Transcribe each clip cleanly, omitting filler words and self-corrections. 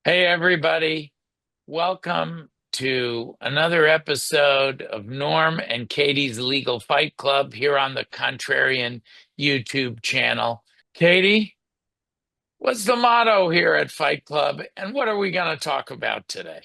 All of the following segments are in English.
Hey, everybody. Welcome to another episode of Norm and Katie's Legal Fight Club here on the Contrarian YouTube channel. Katie, what's the motto here at Fight Club, and what are we going to talk about today?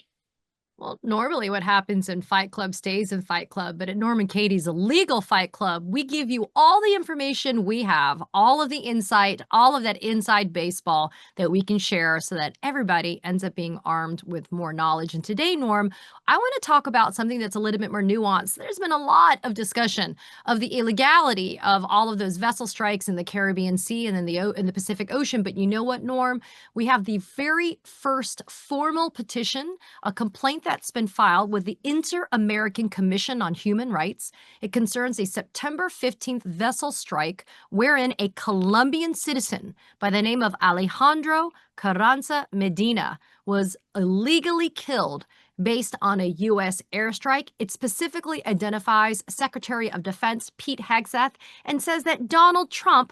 Well, normally what happens in Fight Club stays in Fight Club, but at Norm and Katie's Legal Fight Club, we give you all the information we have, all of the insight, all of that inside baseball that we can share so that everybody ends up being armed with more knowledge. And today, Norm, I want to talk about something that's a little bit more nuanced. There's been a lot of discussion of the illegality of all of those vessel strikes in the Caribbean Sea and in the Pacific Ocean. But you know what, Norm? We have the very first formal petition, a complaint that's been filed with the Inter-American Commission on Human Rights. It concerns a September 15th vessel strike wherein a Colombian citizen by the name of Alejandro Carranza Medina was illegally killed based on a U.S. airstrike. It specifically identifies Secretary of Defense Pete Hegseth and says that Donald Trump,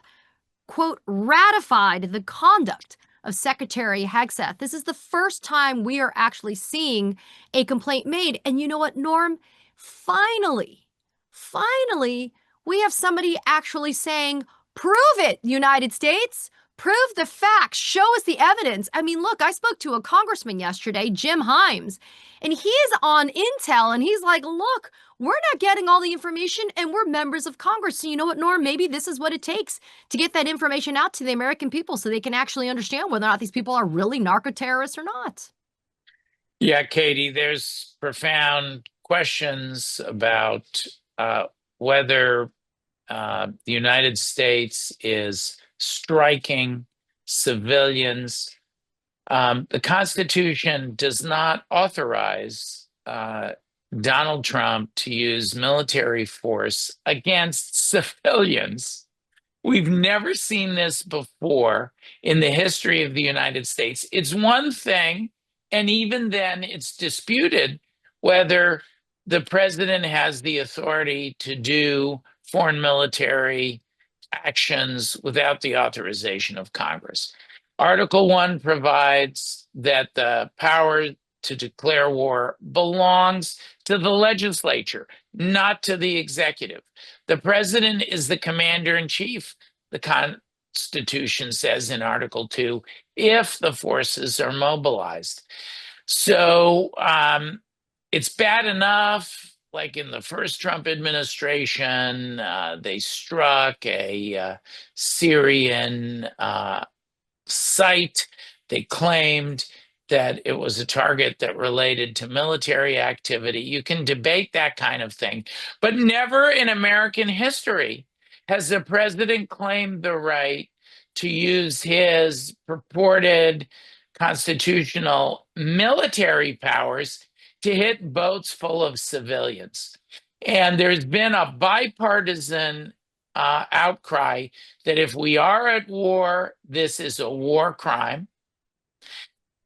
quote, ratified the conduct of Secretary Hegseth. This is the first time we are actually seeing a complaint made. And you know what, Norm? Finally, we have somebody actually saying, prove it, United States. Prove the facts. Show us the evidence. I mean, look, I spoke to a congressman yesterday, Jim Himes, and he's on Intel, and he's like, look, we're not getting all the information, and we're members of Congress. So you know what, Norm? Maybe this is what it takes to get that information out to the American people so they can actually understand whether or not these people are really narco-terrorists or not. Yeah, Katie, there's profound questions about whether the United States is striking civilians. The Constitution does not authorize Donald Trump to use military force against civilians. We've never seen this before in the history of the United States. It's one thing, and even then it's disputed whether the president has the authority to do foreign military actions without the authorization of Congress. Article 1 provides that the power to declare war belongs to the legislature, not to the executive. The president is the commander in chief, the Constitution says in Article 2, if the forces are mobilized. So it's bad enough. Like in the first Trump administration, they struck a Syrian site. They claimed that it was a target that related to military activity. You can debate that kind of thing, but never in American history has the president claimed the right to use his purported constitutional military powers to hit boats full of civilians. And there's been a bipartisan outcry that if we are at war, this is a war crime.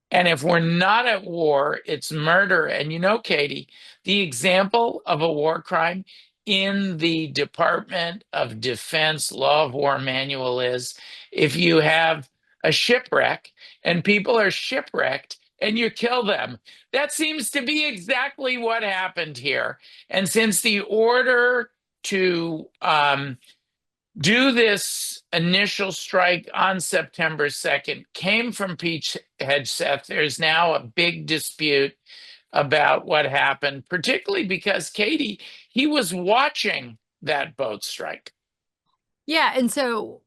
And if we're not at war, it's murder. And you know, Katie, the example of a war crime in the Department of Defense Law of War manual is if you have a shipwreck and people are shipwrecked, and you kill them. That seems to be exactly what happened here. And since the order to do this initial strike on September 2nd came from Pete Hegseth, there's now a big dispute about what happened, particularly because, Katie, he was watching that boat strike. Yeah, and so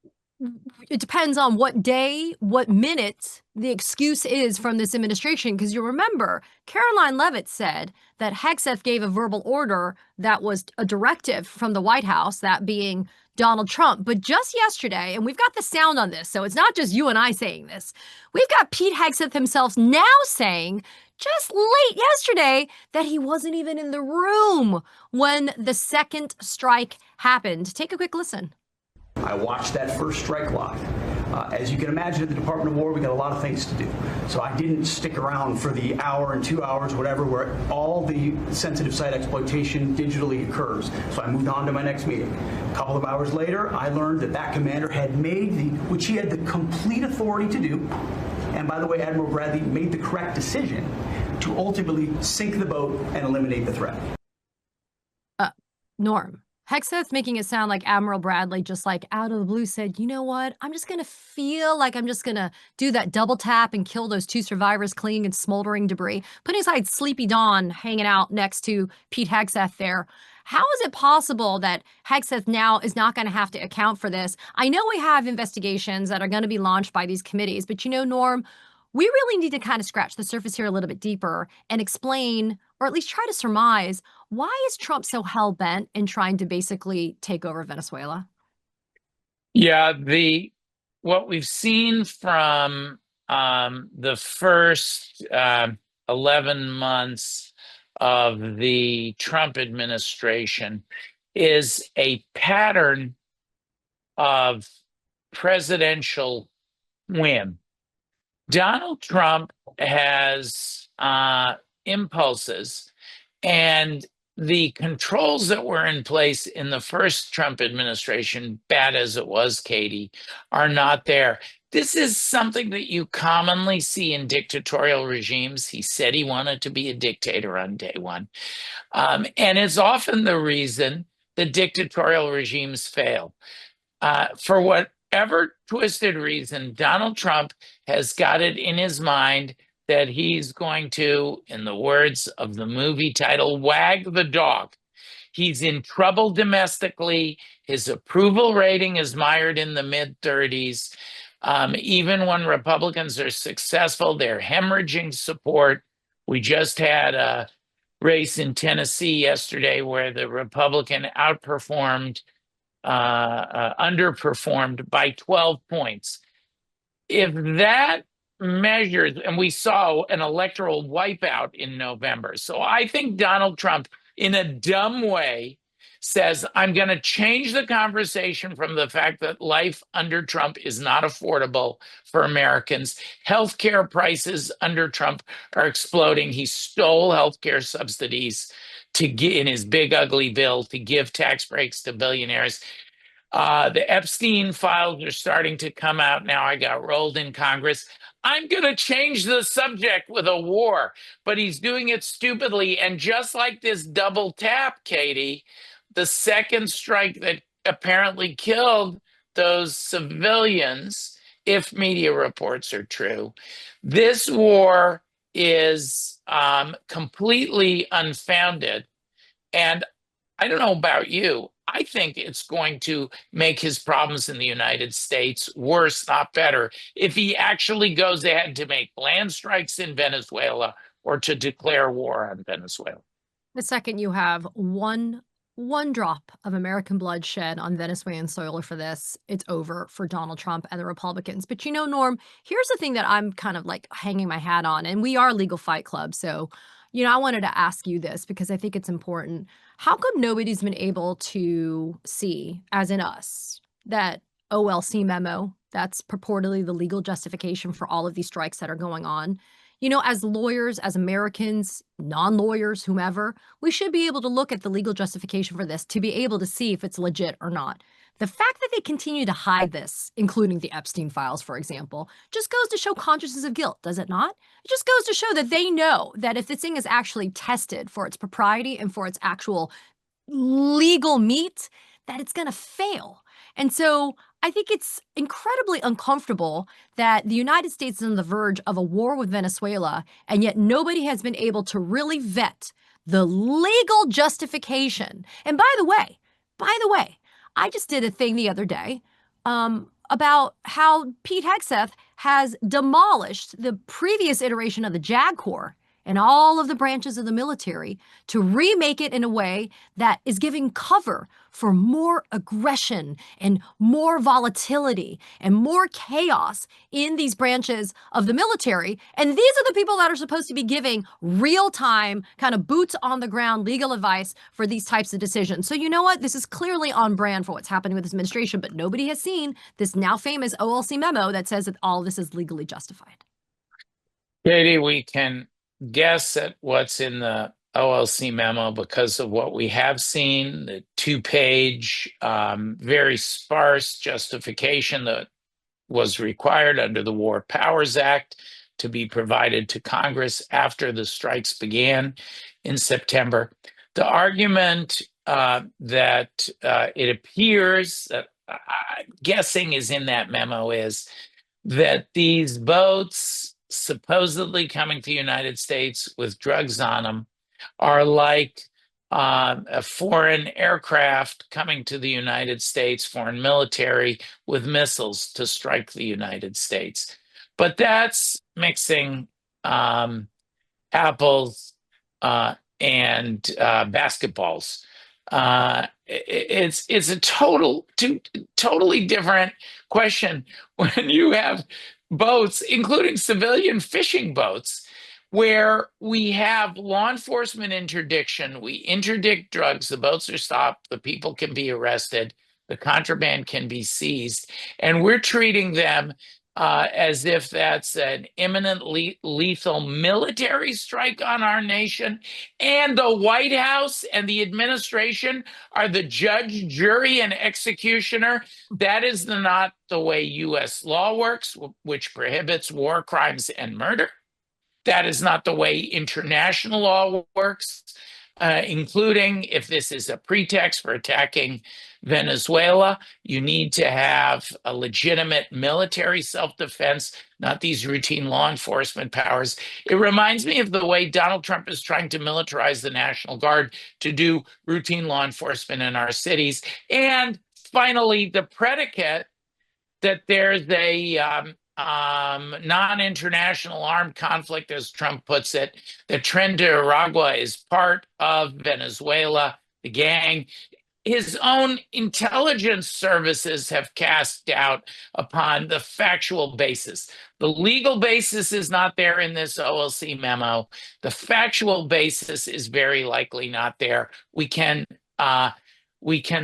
it depends on what day, what minute the excuse is from this administration. Because you remember, Caroline Leavitt said that Hegseth gave a verbal order that was a directive from the White House, that being Donald Trump. But just yesterday, and we've got the sound on this, so it's not just you and I saying this, we've got Pete Hegseth himself now saying, just late yesterday, that he wasn't even in the room when the second strike happened. Take a quick listen. I watched that first strike live. As you can imagine, at the Department of War, we got a lot of things to do. So I didn't stick around for the hour and 2 hours, whatever, where all the sensitive site exploitation digitally occurs. So I moved on to my next meeting. A couple of hours later, I learned that that commander had made which he had the complete authority to do, And by the way, Admiral Bradley made the correct decision to ultimately sink the boat and eliminate the threat. Norm, Hegseth's making it sound like Admiral Bradley just like out of the blue said, you know what, I'm just going to feel like I'm just going to do that double tap and kill those 2 survivors clinging in smoldering debris, putting aside Sleepy Dawn hanging out next to Pete Hegseth there. How is it possible that Hegseth now is not going to have to account for this? I know we have investigations that are going to be launched by these committees, but you know, Norm, we really need to kind of scratch the surface here a little bit deeper and explain, or at least try to surmise, why is Trump so hell-bent in trying to basically take over Venezuela? Yeah, what we've seen from the first 11 months of the Trump administration is a pattern of presidential whim. Donald Trump has impulses, and the controls that were in place in the first Trump administration, bad as it was, Katie, are not there. This is something that you commonly see in dictatorial regimes. He said he wanted to be a dictator on day one. And it's often the reason the dictatorial regimes fail. For whatever twisted reason, Donald Trump has got it in his mind that he's going to, in the words of the movie title, wag the dog. He's in trouble domestically. His approval rating is mired in the mid-30s. Even when Republicans are successful, they're hemorrhaging support. We just had a race in Tennessee yesterday where the Republican underperformed by 12 points. If that measures, and we saw an electoral wipeout in November. So I think Donald Trump, in a dumb way, says, I'm going to change the conversation from the fact that life under Trump is not affordable for Americans. Healthcare prices under Trump are exploding. He stole healthcare subsidies in his big ugly bill to give tax breaks to billionaires. The Epstein files are starting to come out now. I got rolled in Congress. I'm going to change the subject with a war, but he's doing it stupidly. And just like this double tap, Katie, the second strike that apparently killed those civilians, if media reports are true, this war is completely unfounded. And I don't know about you. I think it's going to make his problems in the United States worse, not better, if he actually goes ahead to make land strikes in Venezuela or to declare war on Venezuela. The second you have one drop of American blood shed on Venezuelan soil for this, it's over for Donald Trump and the Republicans. But you know, Norm, here's the thing that I'm kind of like hanging my hat on, and we are Legal Fight Club, so you know, I wanted to ask you this because I think it's important. How come nobody's been able to see, as in us, that OLC memo that's purportedly the legal justification for all of these strikes that are going on? You know, as lawyers, as Americans, non-lawyers, whomever, we should be able to look at the legal justification for this to be able to see if it's legit or not. The fact that they continue to hide this, including the Epstein files, for example, just goes to show consciousness of guilt, does it not? It just goes to show that they know that if this thing is actually tested for its propriety and for its actual legal meat, that it's going to fail. And so I think it's incredibly uncomfortable that the United States is on the verge of a war with Venezuela, and yet nobody has been able to really vet the legal justification. And by the way, I just did a thing the other day about how Pete Hegseth has demolished the previous iteration of the JAG Corps and all of the branches of the military to remake it in a way that is giving cover for more aggression and more volatility and more chaos in these branches of the military. And these are the people that are supposed to be giving real-time, kind of boots on the ground legal advice for these types of decisions. So you know what? This is clearly on brand for what's happening with this administration, but nobody has seen this now famous OLC memo that says that all of this is legally justified. Katie, we can guess at what's in the OLC memo because of what we have seen, the 2-page, very sparse justification that was required under the War Powers Act to be provided to Congress after the strikes began in September. The argument that it appears that I'm guessing is in that memo is that these boats supposedly coming to the United States with drugs on them are like a foreign aircraft coming to the United States, foreign military with missiles to strike the United States. But that's mixing apples and basketballs. It's a totally different question when you have boats, including civilian fishing boats, where we have law enforcement interdiction. We interdict drugs, the boats are stopped, the people can be arrested, the contraband can be seized, and we're treating them as if that's an imminent lethal military strike on our nation. And the White House and the administration are the judge, jury, and executioner. That is not the way U.S. law works, which prohibits war crimes and murder. That is not the way international law works, including if this is a pretext for attacking Venezuela. You need to have a legitimate military self-defense, not these routine law enforcement powers. It reminds me of the way Donald Trump is trying to militarize the National Guard to do routine law enforcement in our cities. And finally, the predicate that there's a non-international armed conflict, as Trump puts it. The Nicaragua is part of Venezuela, the gang. His own intelligence services have cast doubt upon the factual basis. The legal basis is not there in this OLC memo. The factual basis is very likely not there. We can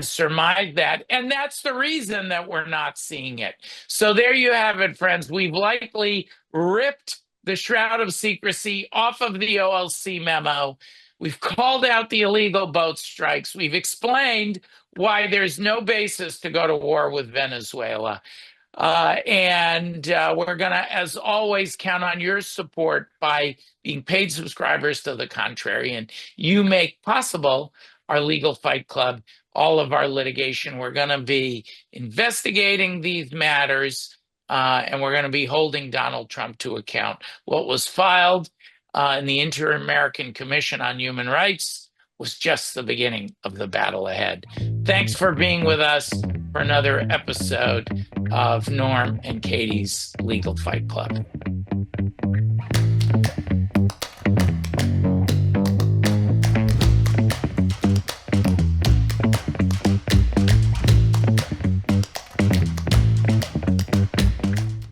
surmise that, and that's the reason that we're not seeing it. So there you have it, friends. We've likely ripped the shroud of secrecy off of the OLC memo. We've called out the illegal boat strikes. We've explained why there's no basis to go to war with Venezuela. And we're going to, as always, count on your support by being paid subscribers to the Contrarian. You make possible our Legal Fight Club, all of our litigation. We're going to be investigating these matters, and we're going to be holding Donald Trump to account. What was filed in the Inter-American Commission on Human Rights was just the beginning of the battle ahead. Thanks for being with us for another episode of Norm and Katie's Legal Fight Club.